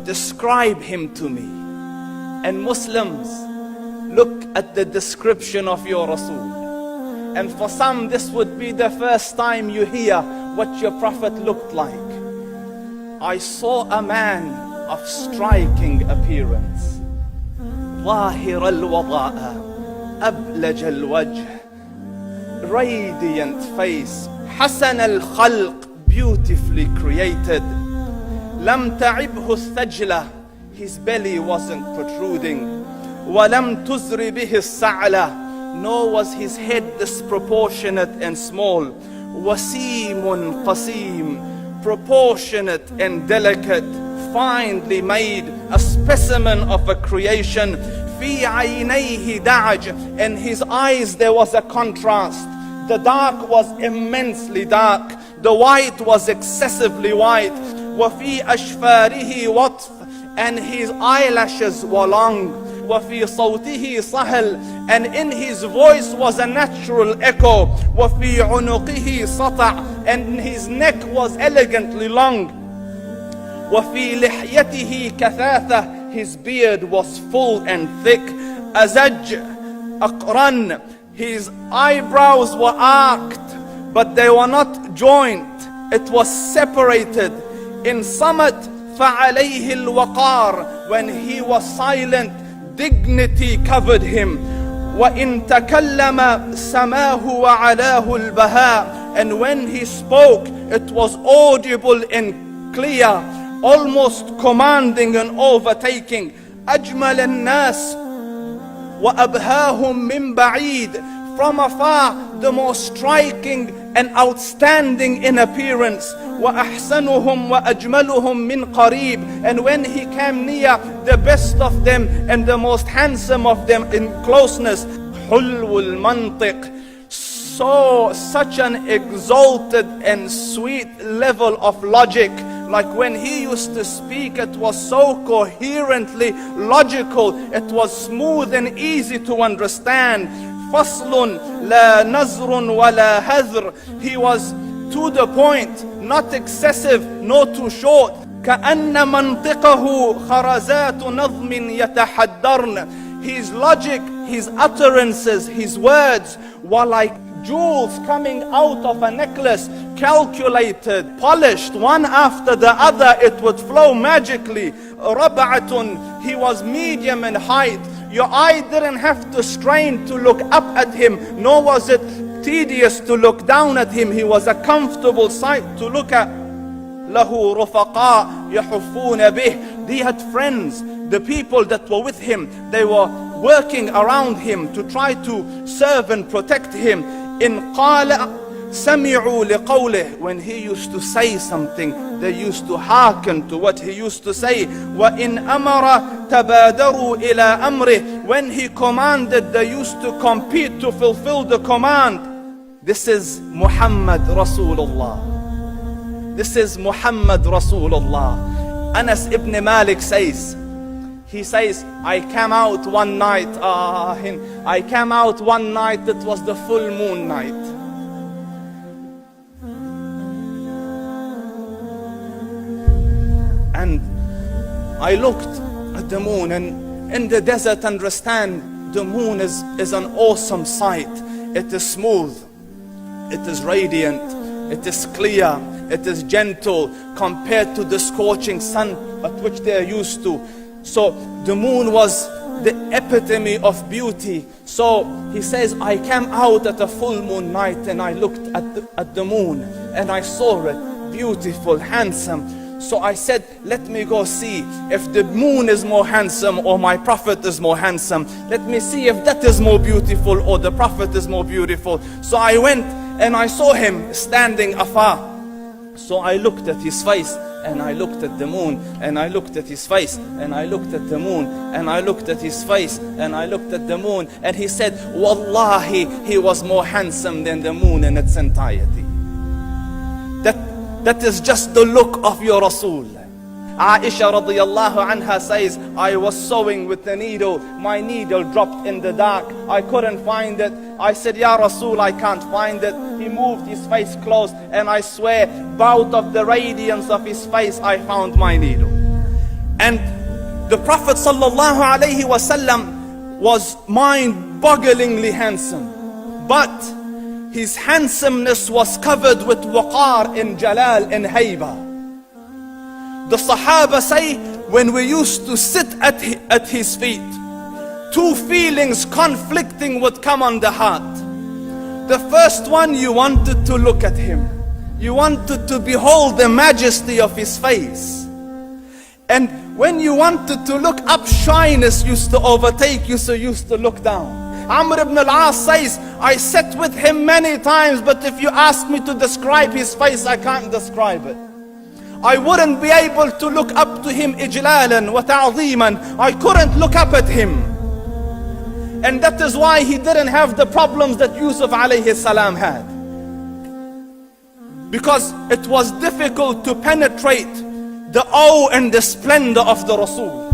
Describe him to me. And Muslims, look at the description of your Rasul. And for some, this would be the first time you hear what your Prophet looked like. I saw a man of striking appearance. ظاهر الوضاء أبلج الوجه, radiant face, حسن الخلق, beautifully created. لم تعبه الثجلة, his belly wasn't protruding. ولم تزر به السعلة, nor was his head disproportionate and small. وسيم قسيم, proportionate and delicate, finely made, a specimen of a creation. في عينيه دعج, in his eyes there was a contrast. The dark was immensely dark, the white was excessively white. وفي أشفاره وطف, and his eyelashes were long. وفي صوته صهل, and in his voice was a natural echo. وفي عنقه سطع, and his neck was elegantly long. وفي لحيته كثاثة, his beard was full and thick. أزج أقرن, his eyebrows were arched, but they were not joint, it was separated. In صمت فعليه الوقار, when he was silent, dignity covered him. وإن تكلم سماه وعلاه البهاء, and when he spoke, it was audible and clear, almost commanding and overtaking. أجمل الناس وأبهاهم من بعيد, from afar the most striking and outstanding in appearance. وأحسنهم وأجملهم من قريب, and when he came near, the best of them and the most handsome of them in closeness. حلو المنطق, such an exalted and sweet level of logic. Like when he used to speak, it was so coherently logical, it was smooth and easy to understand. فصل لا نزر ولا هذر, he was to the point, not excessive nor too short. كأن منطقه خرزات نظم يتحدرن, his logic, his utterances, his words were like jewels coming out of a necklace, calculated, polished, one after the other, it would flow magically. ربعة, he was medium in height. Your eye didn't have to strain to look up at him, nor was it tedious to look down at him. He was a comfortable sight to look at. له رفقاء يحفون به, he had friends, the people that were with him, they were working around him to try to serve and protect him. إن قال سمعوا لقوله, when he used to say something, they used to hearken to what he used to say. وإن أمر تبادروا إلى أمره, when he commanded, they used to compete to fulfill the command. This is Muhammad Rasulullah. This is Muhammad Rasulullah. Anas ibn Malik says, he says, I came out one night, it was the full moon night. And I looked at the moon, and in the desert, understand, the moon is an awesome sight. It is smooth, it is radiant, it is clear, it is gentle compared to the scorching sun at which they are used to. So the moon was the epitome of beauty. So he says, I came out at a full moon night and I looked at the moon and I saw it beautiful, handsome. So I said, let me go see if the moon is more handsome or my Prophet is more handsome. Let me see if that is more beautiful or the Prophet is more beautiful. So I went and I saw him standing afar. So I looked at his face and I looked at the moon, and I looked at his face, and I looked at the moon, and I looked at his face, and I looked at the moon, and he said, Wallahi, he was more handsome than the moon in its entirety. That is just the look of your Rasul. Aisha radiyallahu anha says, I was sewing with the needle, my needle dropped in the dark, I couldn't find it. I said, Ya Rasul, I can't find it. he moved his face close, and I swear, out of the radiance of his face, I found my needle. And the Prophet sallallahu alayhi wasallam was mind-bogglingly handsome, but his handsomeness was covered with waqar and jalal and hayba. The Sahaba say, when we used to sit at his feet, two feelings conflicting would come on the heart. The first one, you wanted to look at him. You wanted to behold the majesty of his face. And when you wanted to look up, shyness used to overtake you, so you used to look down. Amr ibn al-As says, I sat with him many times, but if you ask me to describe his face, I can't describe it. I wouldn't be able to look up to him ijlalan wa ta'zeeman. I couldn't look up at him. And that is why he didn't have the problems that Yusuf alayhi salam had. Because it was difficult to penetrate the awe and the splendor of the Rasul.